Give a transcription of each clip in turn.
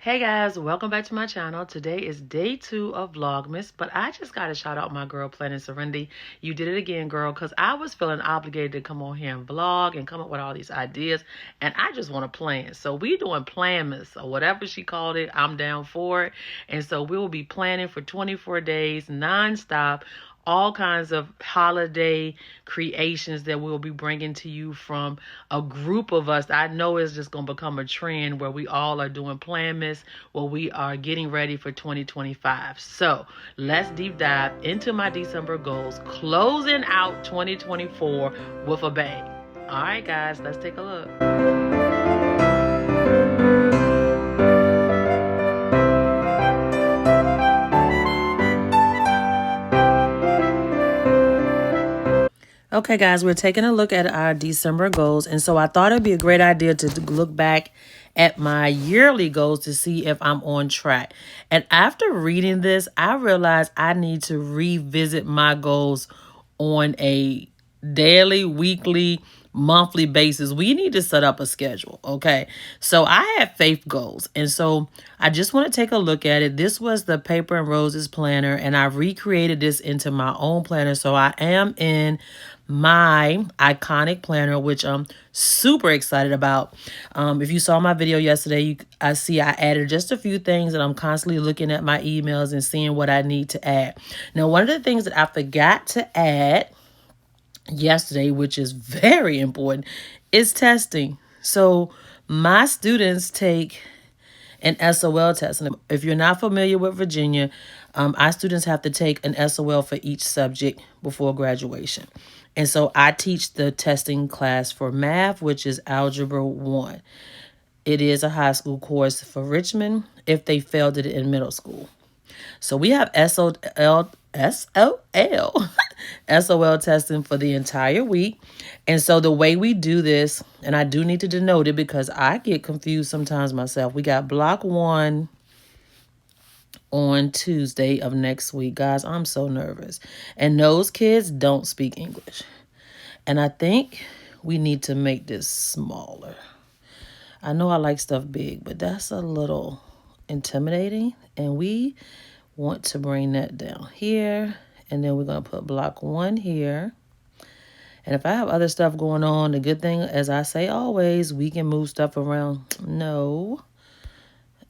Hey guys, welcome back to my channel. Today is day 2 of Vlogmas, but I just got to shout out my girl, Planet Serenity. You did it again, girl, because I was feeling obligated to come on here and vlog and come up with all these ideas, and I just want to plan. So we doing Planmas, or whatever she called it. I'm down for it. And so we will be planning for 24 days, non-stop, all kinds of holiday creations that we'll be bringing to you from a group of us. I know it's just going to become a trend where we all are doing Planmas, where we are getting ready for 2025. So let's deep dive into my December goals, closing out 2024 with a bang. All right, guys, let's take a look. Okay, guys, we're taking a look at our December goals. And so I thought it'd be a great idea to look back at my yearly goals to see if I'm on track. And after reading this, I realized I need to revisit my goals on a daily, weekly, monthly basis. We need to set up a schedule, okay? So I had faith goals, and so I just want to take a look at it. This was the Paper and Roses planner, and I recreated this into my own planner. So I am in my iconic planner, which I'm super excited about. If you saw my video yesterday, I added just a few things, and I'm constantly looking at my emails and seeing what I need to add. Now, one of the things that I forgot to add yesterday, which is very important, is testing. So my students take an SOL test. And if you're not familiar with Virginia, our students have to take an SOL for each subject before graduation. And so I teach the testing class for math, which is Algebra 1. It is a high school course for Richmond if they failed it in middle school. So we have SOL testing for the entire week. And so the way we do this, and I do need to denote it because I get confused sometimes myself. We got block 1 on Tuesday of next week. Guys, I'm so nervous. And those kids don't speak English. And I think we need to make this smaller. I know I like stuff big, but that's a little intimidating. And we want to bring that down here. And then we're going to put block 1 here. And if I have other stuff going on, the good thing, as I say always, we can move stuff around. No,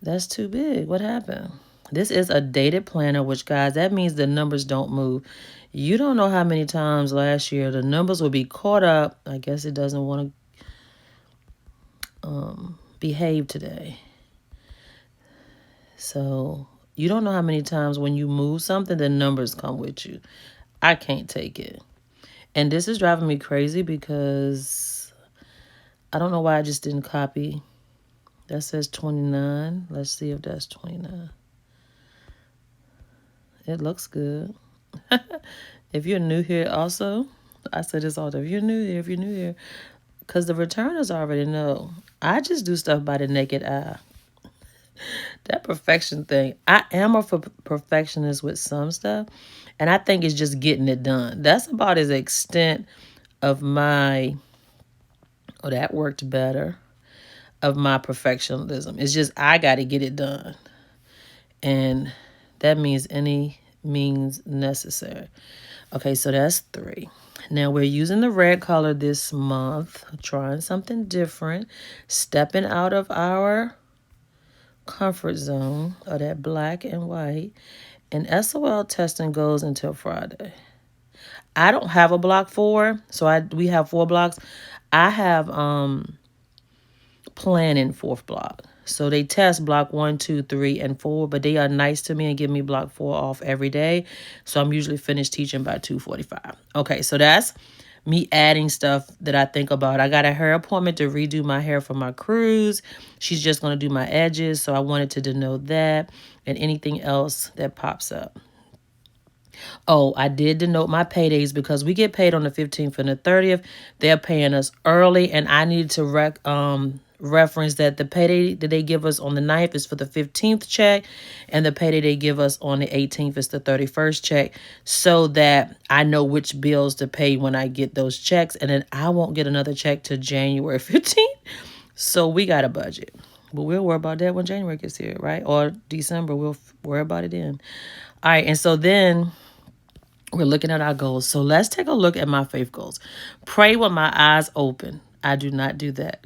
that's too big. What happened? This is a dated planner, which, guys, that means the numbers don't move. You don't know how many times last year the numbers will be caught up. I guess it doesn't want to behave today. So you don't know how many times when you move something, the numbers come with you. I can't take it. And this is driving me crazy because I don't know why I just didn't copy. That says 29. Let's see if that's 29. It looks good. If you're new here also, I said this all the time. If you're new here, because the returners already know. I just do stuff by the naked eye. That perfection thing. I am a perfectionist with some stuff, and I think it's just getting it done. That's about as extent of my, oh, that worked better, of my perfectionism. It's just I got to get it done. And that means any means necessary. Okay, so that's 3. Now we're using the red color this month, trying something different, stepping out of our comfort zone of that black and white. And SOL testing goes until Friday. I don't have a block 4, so we have 4 blocks. I have planning 4th block. So they test block 1, 2, 3, and 4, but they are nice to me and give me block 4 off every day. So I'm usually finished teaching by 2:45. Okay, so that's me adding stuff that I think about. I got a hair appointment to redo my hair for my cruise. She's just going to do my edges, so I wanted to denote that and anything else that pops up. Oh, I did denote my paydays because we get paid on the 15th and the 30th. They're paying us early, and I needed to reference that the payday that they give us on the 9th is for the 15th check, and the payday they give us on the 18th is the 31st check, so that I know which bills to pay when I get those checks, and then I won't get another check till January 15th. So we got a budget. But we'll worry about that when January gets here, right? Or December. We'll worry about it then. All right. And so then we're looking at our goals. So let's take a look at my faith goals. Pray with my eyes open. I do not do that.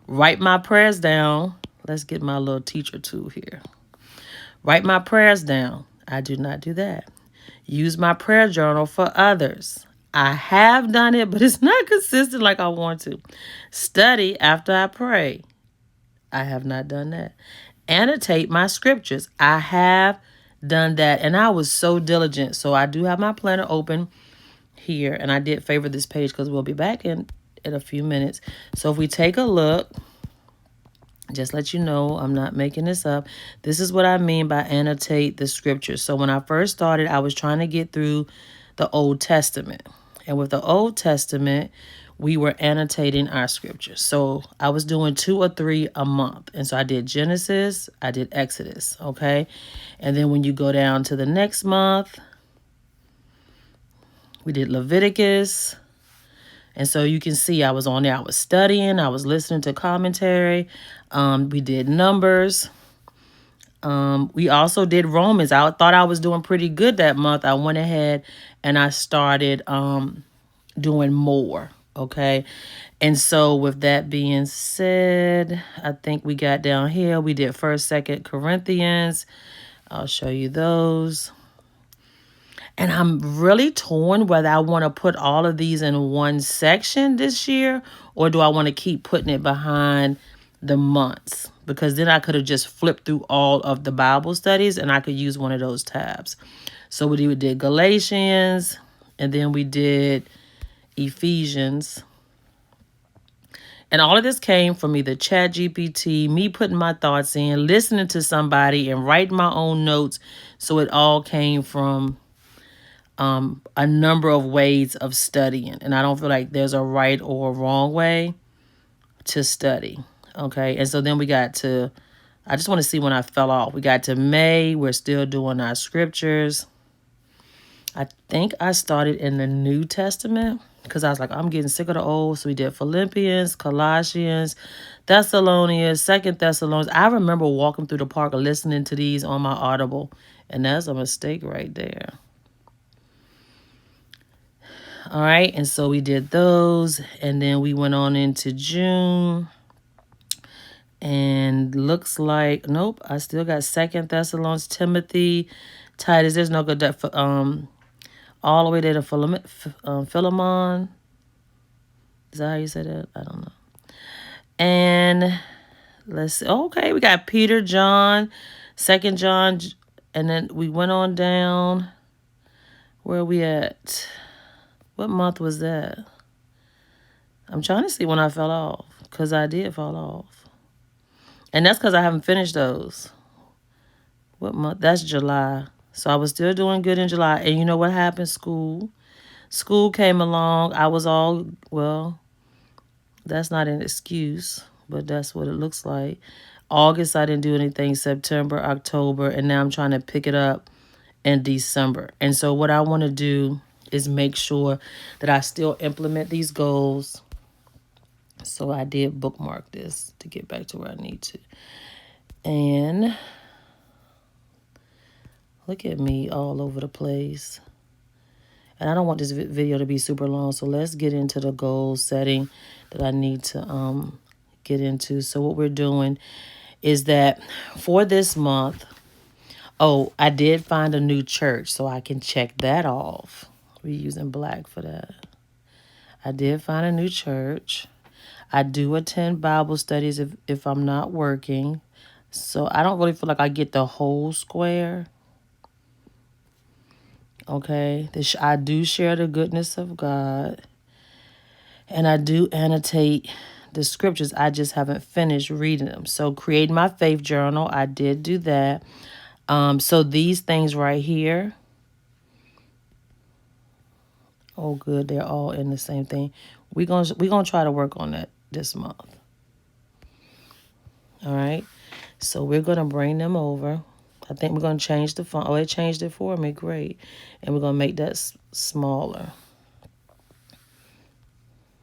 Write my prayers down. Let's get my little teacher tool here. Write my prayers down. I do not do that. Use my prayer journal for others. I have done it, but it's not consistent like I want to. Study after I pray. I have not done that. Annotate my scriptures. I have done that, and I was so diligent. So I do have my planner open here, and I did favor this page because we'll be back in a few minutes. So if we take a look, just let you know, I'm not making this up. This is what I mean by annotate the scriptures. So when I first started, I was trying to get through the Old Testament. And with the Old Testament, we were annotating our scriptures. So I was doing 2 or 3 a month. And so I did Genesis, I did Exodus, okay? And then when you go down to the next month, we did Leviticus. And so you can see I was on there. I was studying. I was listening to commentary. We did Numbers. We also did Romans. I thought I was doing pretty good that month. I went ahead and I started doing more. Okay. And so with that being said, I think we got down here. We did 1st, 2nd Corinthians. I'll show you those. And I'm really torn whether I want to put all of these in one section this year, or do I want to keep putting it behind the months? Because then I could have just flipped through all of the Bible studies and I could use one of those tabs. So we did Galatians, and then we did Ephesians. And all of this came from either ChatGPT, me putting my thoughts in, listening to somebody, and writing my own notes. So it all came from a number of ways of studying. And I don't feel like there's a right or a wrong way to study. Okay. And so then we got to, I just want to see when I fell off. We got to May. We're still doing our scriptures. I think I started in the New Testament because I was like, I'm getting sick of the old. So we did Philippians, Colossians, Thessalonians, 2nd Thessalonians. I remember walking through the park listening to these on my Audible. And that's a mistake right there. All right, and so we did those, and then we went on into June, and looks like, nope, I still got 2nd Thessalonians, Timothy, Titus. There's no good, all the way there to Philemon. Is that how you say that? I don't know. And let's see, okay, we got Peter, John, 2nd John, and then we went on down. Where are we at? What month was that? I'm trying to see when I fell off, because I did fall off. And that's because I haven't finished those. What month? That's July. So I was still doing good in July. And you know what happened? School. School came along. I was all, well, that's not an excuse, but that's what it looks like. August, I didn't do anything. September, October, and now I'm trying to pick it up in December. And so what I want to do is make sure that I still implement these goals. So I did bookmark this to get back to where I need to. And look at me all over the place. And I don't want this video to be super long, so let's get into the goal setting that I need to get into. So what we're doing is that for this month, oh, I did find a new church, so I can check that off. We're using black for that. I did find a new church. I do attend Bible studies if I'm not working. So I don't really feel like I get the whole square. Okay. I do share the goodness of God. And I do annotate the scriptures. I just haven't finished reading them. So create my faith journal. I did do that. So these things right here. Oh, good. They're all in the same thing. We're gonna try to work on that this month. All right. So we're going to bring them over. I think we're going to change the font. Oh, it changed it for me. Great. And we're going to make that smaller.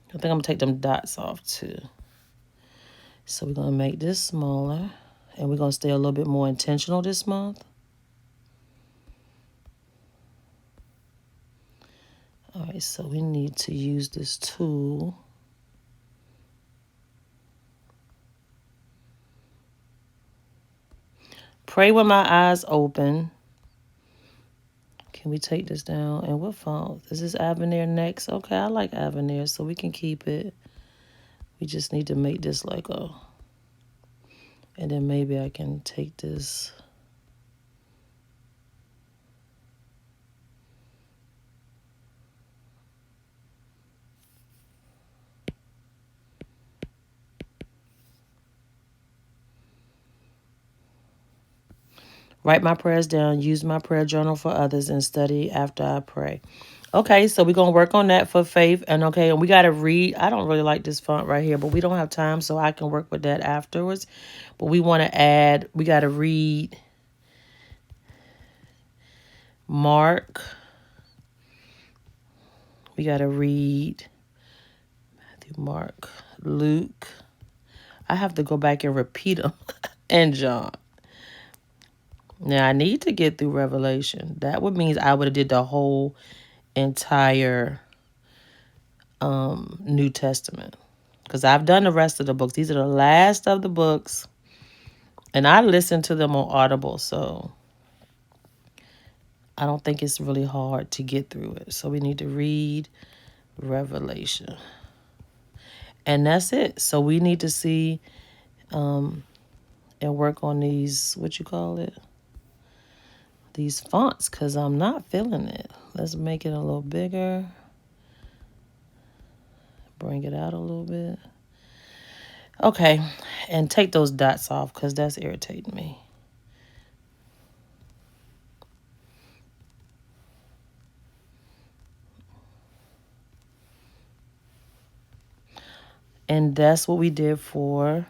I think I'm going to take them dots off too. So we're going to make this smaller. And we're going to stay a little bit more intentional this month. All right, so we need to use this tool. Pray with my eyes open. Can we take this down? And what font? Is this Avenir next? Okay, I like Avenir, so we can keep it. We just need to make this like a... And then maybe I can take this... Write my prayers down, use my prayer journal for others, and study after I pray. Okay, so we're going to work on that for faith. And okay, and we got to read. I don't really like this font right here, but we don't have time, so I can work with that afterwards. But we want to add, we got to read Mark. We got to read Matthew, Mark, Luke. I have to go back and repeat them. And John. Now, I need to get through Revelation. That would mean I would have did the whole entire New Testament. Because I've done the rest of the books. These are the last of the books. And I listen to them on Audible. So I don't think it's really hard to get through it. So we need to read Revelation. And that's it. So we need to see and work on these, what you call it? These fonts, because I'm not feeling it. Let's make it a little bigger. Bring it out a little bit. Okay, and take those dots off because that's irritating me. And that's what we did for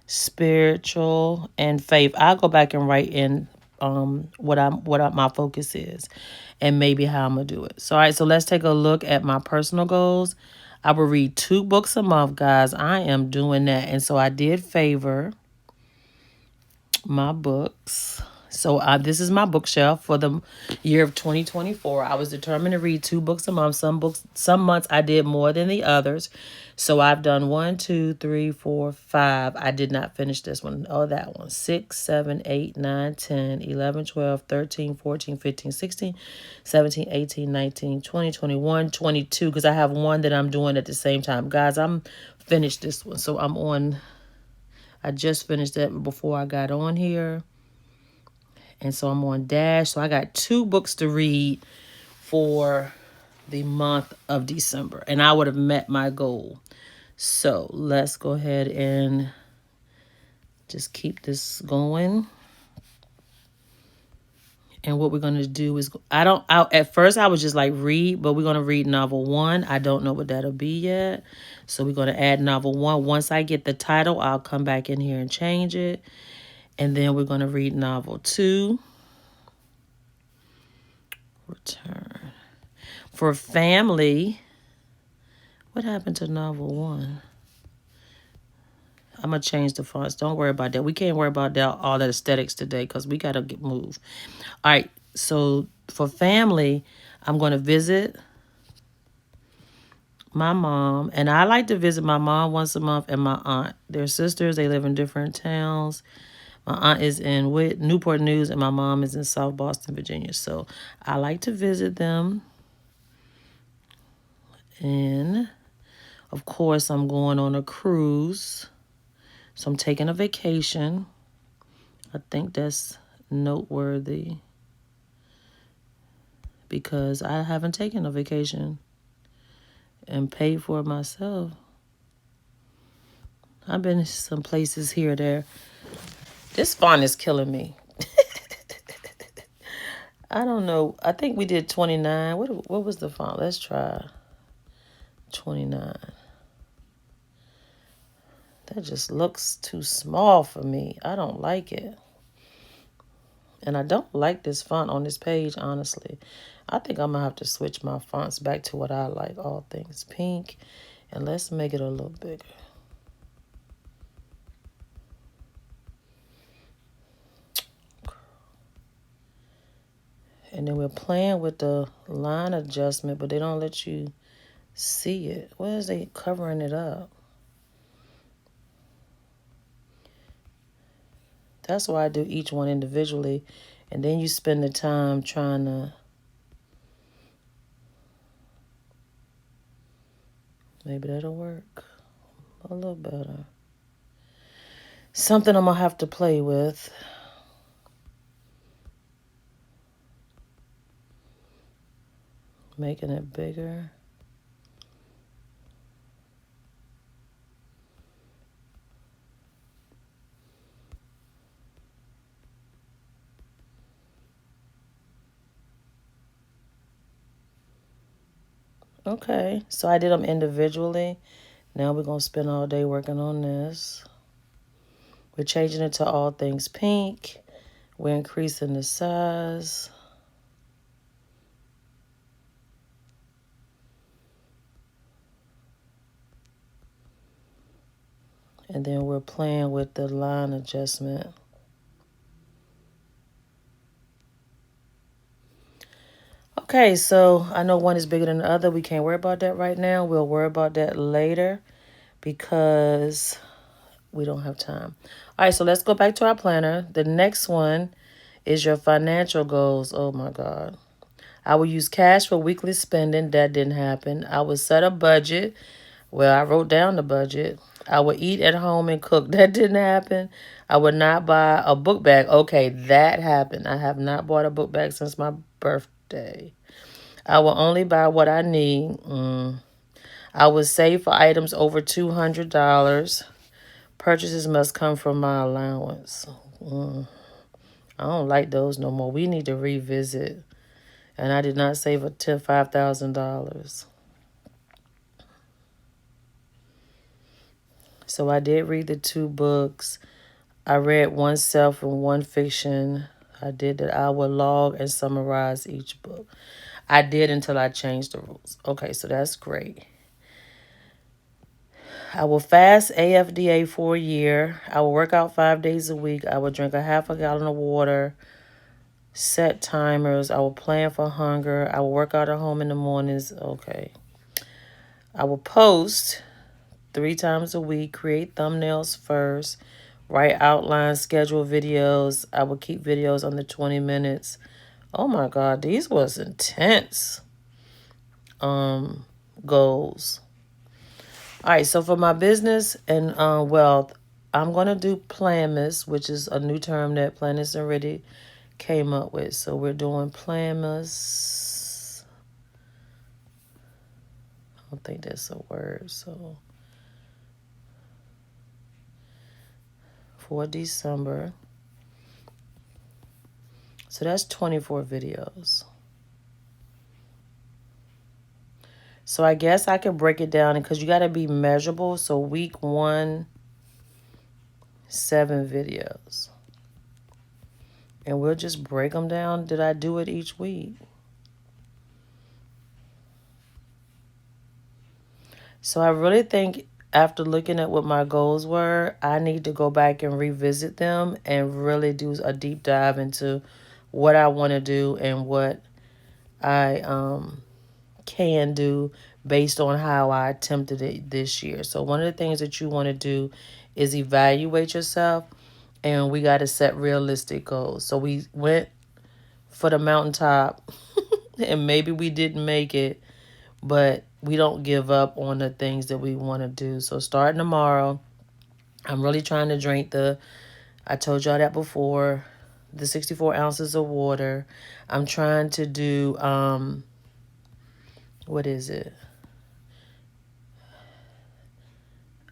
spiritual and faith. I'll go back and write in what my focus is and maybe how I'm gonna do it. So all right, so let's take a look at my personal goals. I will read 2 books a month, guys. I am doing that. And so I did favor my books. So this is my bookshelf for the year of 2024. I was determined to read 2 books a month. Some months I did more than the others. So I've done 1, 2, 3, 4, 5. I did not finish this one. Oh, that one. 6, 7, 8, 9, 10, 11, 12, 13, 14, 15, 16, 17, 18, 19, 20, 21, 22. Because I have one that I'm doing at the same time. Guys, I'm finished this one. So I'm on... I just finished that before I got on here. And so I'm on Dash. So I got 2 books to read for the month of December. And I would have met my goal. So let's go ahead and just keep this going. And what we're going to do is, at first I was just like read, but we're going to read novel 1. I don't know what that'll be yet. So we're going to add novel 1. Once I get the title, I'll come back in here and change it. And then we're going to read novel 2. Return. For family, what happened to novel 1? I'm going to change the fonts. Don't worry about that. We can't worry about that, all that aesthetics today because we got to get moved. All right. So for family, I'm going to visit my mom. And I like to visit my mom once a month and my aunt. They're sisters. They live in different towns. My aunt is in Newport News and my mom is in South Boston, Virginia. So I like to visit them. And, of course, I'm going on a cruise. So I'm taking a vacation. I think that's noteworthy because I haven't taken a vacation and paid for it myself. I've been to some places here or there. This font is killing me. I don't know. I think we did 29. What was the font? Let's try 29. That just looks too small for me. I don't like it. And I don't like this font on this page, honestly. I think I'm going to have to switch my fonts back to what I like. All things pink. And let's make it a little bigger. And then we're playing with the line adjustment, but they don't let you see it. Where is they covering it up? That's why I do each one individually. And then you spend the time trying to... Maybe that'll work a little better. Something I'm going to have to play with. Making it bigger. Okay, so I did them individually. Now we're going to spend all day working on this. We're changing it to all things pink. We're increasing the size. And then we're playing with the line adjustment. Okay, so I know one is bigger than the other. We can't worry about that right now. We'll worry about that later because we don't have time. All right, so let's go back to our planner. The next one is your financial goals. Oh, my God. I will use cash for weekly spending. That didn't happen. I will set a budget. Well, I wrote down the budget. I would eat at home and cook. That didn't happen. I would not buy a book bag. Okay, that happened. I have not bought a book bag since my birthday. I will only buy what I need. I would save for items over $200. Purchases must come from my allowance. I don't like those no more. We need to revisit. And I did not save until $5,000. So I did read the 2 books. I read one self and one fiction. I did that. I will log and summarize each book. I did until I changed the rules. Okay, so that's great. I will fast AFDA for a year. I will work out 5 days a week. I will drink a half a gallon of water. Set timers. I will plan for hunger. I will work out at home in the mornings. Okay. I will post 3 times a week. Create thumbnails first. Write outlines. Schedule videos. I will keep videos under 20 minutes. Oh my God, these was intense goals. All right, so for my business and wealth, I'm going to do Planmas, which is a new term that Planmas already came up with. So we're doing Planmas. I don't think that's a word. So for December. So that's 24 videos. So I guess I can break it down because you got to be measurable. So week 1, 7 videos. And we'll just break them down. Did I do it each week? So I really think after looking at what my goals were, I need to go back and revisit them and really do a deep dive into what I want to do and what I can do based on how I attempted it this year. So one of the things that you want to do is evaluate yourself, and we got to set realistic goals. So we went for the mountaintop and maybe we didn't make it, but we don't give up on the things that we want to do. So starting tomorrow, I'm really trying to drink I told y'all that before, the 64 ounces of water. I'm trying to do, what is it?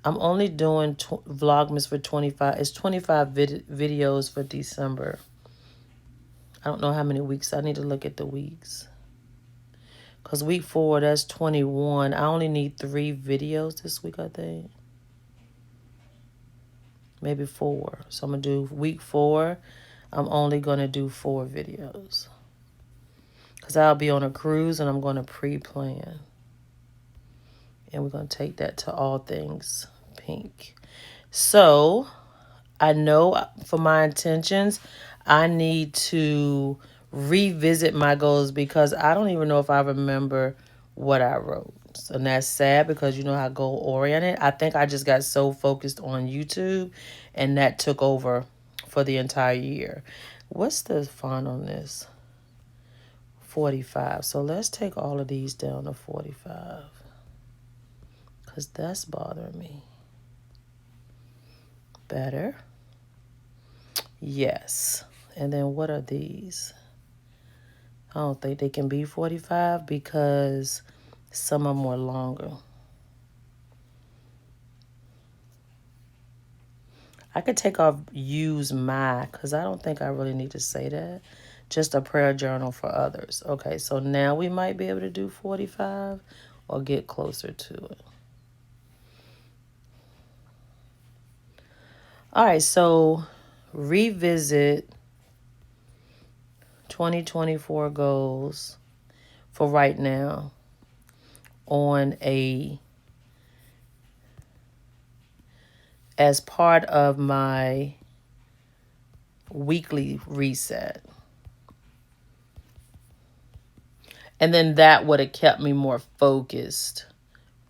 I'm only doing Vlogmas for 25. It's 25 videos for December. I don't know how many weeks. I need to look at the weeks. Because week 4, that's 21. I only need 3 videos this week, I think. Maybe 4. So I'm going to do week 4. I'm only going to do 4 videos. Because I'll be on a cruise and I'm going to pre-plan. And we're going to take that to all things pink. So I know for my intentions, I need to revisit my goals because I don't even know if I remember what I wrote. And that's sad because you know how goal oriented. I think I just got so focused on YouTube and that took over for the entire year. What's the font on this? 45. So let's take all of these down to 45 because that's bothering me. Better. Yes. And then what are these? I don't think they can be 45 because some are more longer. I could take off use my because I don't think I really need to say that. Just a prayer journal for others. Okay, so now we might be able to do 45 or get closer to it. All right, so revisit 2024 goals for right now on a as part of my weekly reset. And then that would have kept me more focused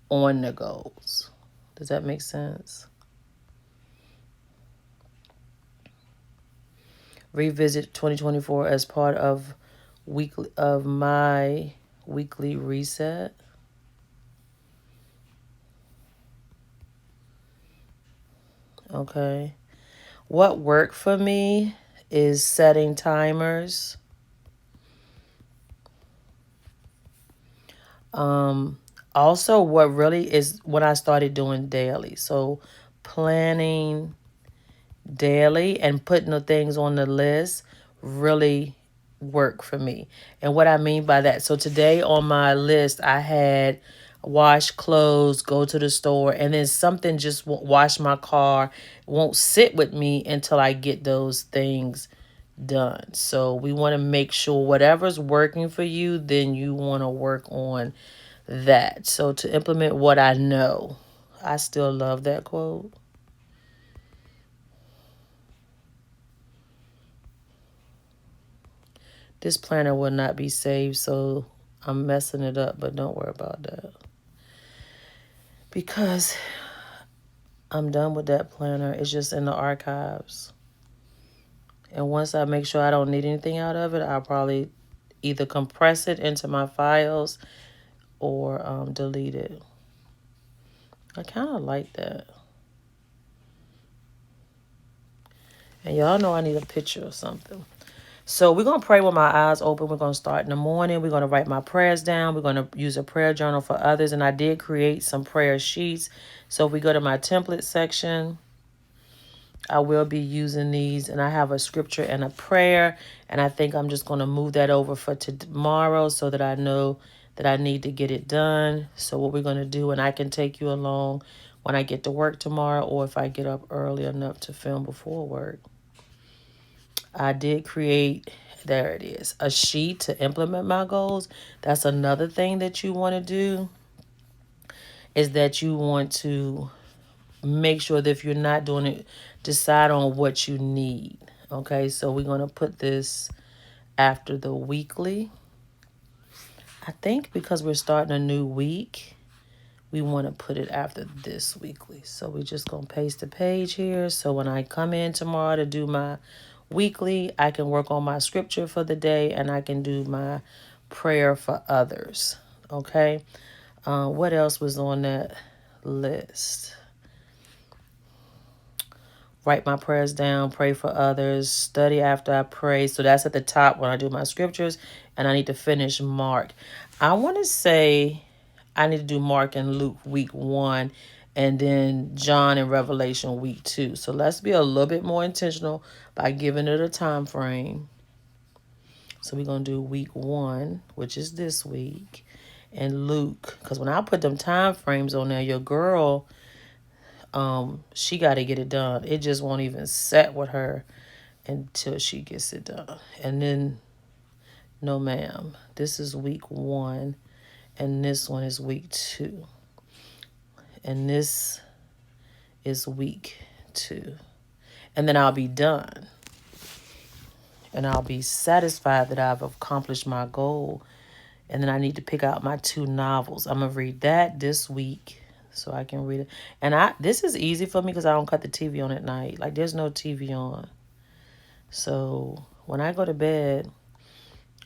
on the goals. Does that make sense? Revisit 2024 as part of my weekly reset. Okay. What worked for me is setting timers. Also, what really is when I started doing daily. So planning daily and putting the things on the list really work for me. And what I mean by that, so today on my list, I had wash clothes, go to the store, and then something just wash my car. Won't sit with me until I get those things done. So we want to make sure whatever's working for you, then you want to work on that. So to implement what I know, I still love that quote. This planner will not be saved, so I'm messing it up, but don't worry about that. Because I'm done with that planner. It's just in the archives. And once I make sure I don't need anything out of it, I'll probably either compress it into my files or delete it. I kind of like that. And y'all know I need a picture or something. So we're going to pray with my eyes open. We're going to start in the morning. We're going to write my prayers down. We're going to use a prayer journal for others. And I did create some prayer sheets. So if we go to my template section, I will be using these. And I have a scripture and a prayer. And I think I'm just going to move that over for tomorrow so that I know that I need to get it done. So what we're going to do, and I can take you along when I get to work tomorrow or if I get up early enough to film before work. I did create, there it is, a sheet to implement my goals. That's another thing that you want to do is that you want to make sure that if you're not doing it, decide on what you need. Okay, so we're going to put this after the weekly. I think because we're starting a new week, we want to put it after this weekly. So we're just going to paste the page here. So when I come in tomorrow to do my weekly, I can work on my scripture for the day and I can do my prayer for others. Okay. What else was on that list? Write my prayers down, pray for others, study after I pray. So that's at the top when I do my scriptures, and I need to finish Mark. I want to say I need to do Mark and Luke week 1 and then John and Revelation week 2. So let's be a little bit more intentional by giving it a time frame. So we're going to do week 1, which is this week, and Luke. Because when I put them time frames on there, your girl, she got to get it done. It just won't even set with her until she gets it done. And then, no ma'am, this is week 1, and this one is week 2. And this is week 2. And then I'll be done. and I'll be satisfied that I've accomplished my goal. And then I need to pick out my 2 novels. I'm going to read that this week so I can read it. And this is easy for me because I don't cut the TV on at night. Like, there's no TV on. So when I go to bed,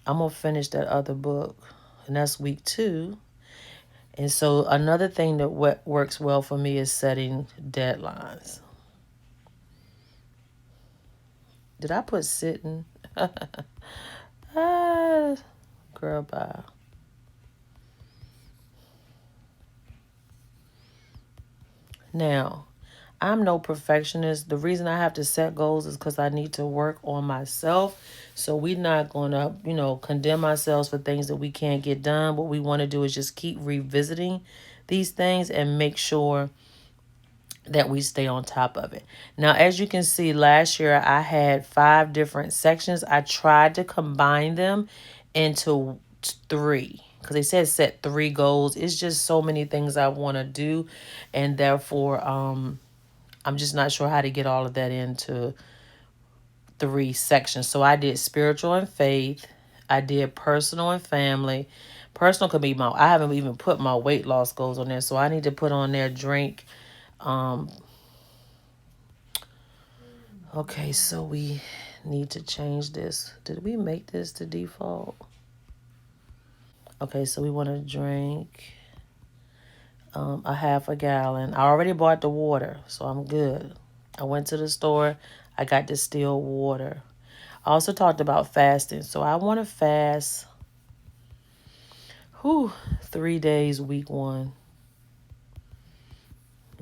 I'm going to finish that other book. And that's week 2. And so another thing that works well for me is setting deadlines. Did I put sitting? Girl, bye. Now, I'm no perfectionist. The reason I have to set goals is because I need to work on myself. So we're not going to, condemn ourselves for things that we can't get done. What we want to do is just keep revisiting these things and make sure that we stay on top of it. Now, as you can see, last year I had 5 different sections. I tried to combine them into 3 because they said set 3 goals. It's just so many things I want to do, and therefore I'm just not sure how to get all of that into 3 sections. So I did spiritual and faith. I did personal and family. Personal could be I haven't even put my weight loss goals on there. So I need to put on there drink. Okay, so we need to change this. Did we make this the default? Okay, so we want to drink a half a gallon. I already bought the water, so I'm good. I went to the store. I got distilled water. I also talked about fasting. So I want to fast 3 days week 1.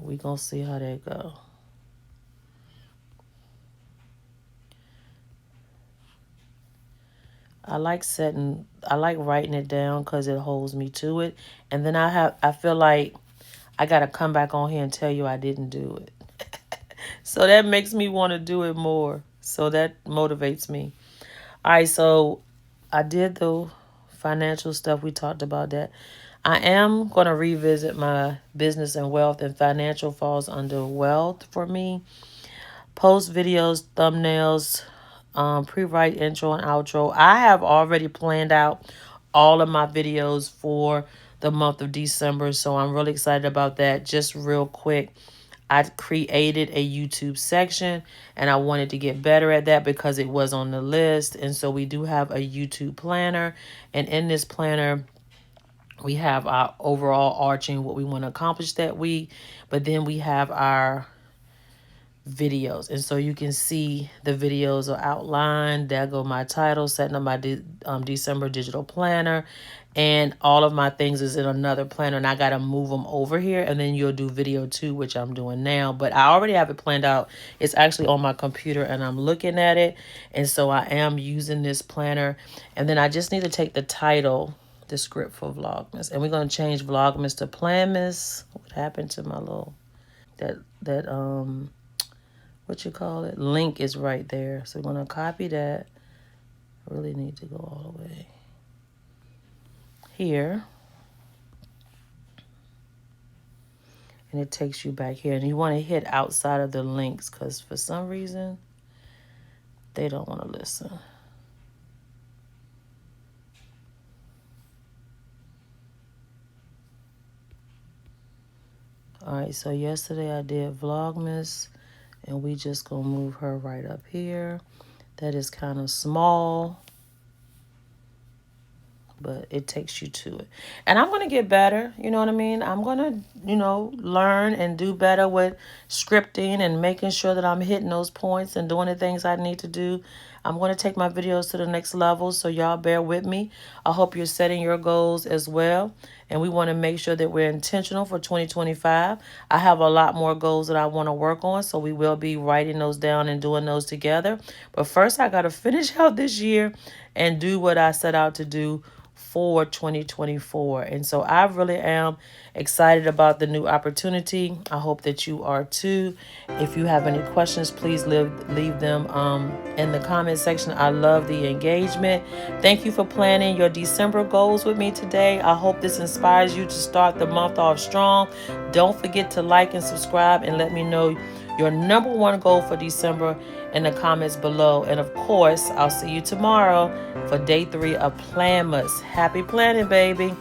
We gonna see how that go. I like writing it down because it holds me to it. And then I feel like I gotta come back on here and tell you I didn't do it. So that makes me want to do it more. So that motivates me. All right, so I did the financial stuff. We talked about that. I am going to revisit my business and wealth, and financial falls under wealth for me. Post videos, thumbnails, pre-write intro and outro. I have already planned out all of my videos for the month of December, so I'm really excited about that. Just real quick, I created a YouTube section, and I wanted to get better at that because it was on the list. And so we do have a YouTube planner, and in this planner we have our overall arching what we want to accomplish that week, but then we have our videos, and so you can see the videos are outlined. There go my title, setting up my December digital planner, and all of my things is in another planner, and I got to move them over here, and then you'll do video 2, which I'm doing now, but I already have it planned out. It's actually on my computer and I'm looking at it, and so I am using this planner. And then I just need to take the title, the script for Vlogmas, and we're going to change Vlogmas to Planmas. What happened to my little what you call it, link is right there. So we're going to copy that. I really need to go all the way here. And it takes you back here. And you want to hit outside of the links because for some reason, they don't want to listen. All right, so yesterday I did Vlogmas. And we just going to move her right up here. That is kind of small, but it takes you to it. And I'm going to get better. You know what I mean? I'm going to, learn and do better with scripting and making sure that I'm hitting those points and doing the things I need to do. I'm going to take my videos to the next level, so y'all bear with me. I hope you're setting your goals as well. And we want to make sure that we're intentional for 2025. I have a lot more goals that I want to work on, so we will be writing those down and doing those together. But first, I got to finish out this year and do what I set out to do for 2024. And so I really am excited about the new opportunity. I hope that you are too. If you have any questions, please leave them in the comment section. I love the engagement. Thank you for planning your December goals with me today. I hope this inspires you to start the month off strong. Don't forget to like and subscribe and let me know your number one goal for December in the comments below. And of course, I'll see you tomorrow for day 3 of Planmas. Happy planning, baby.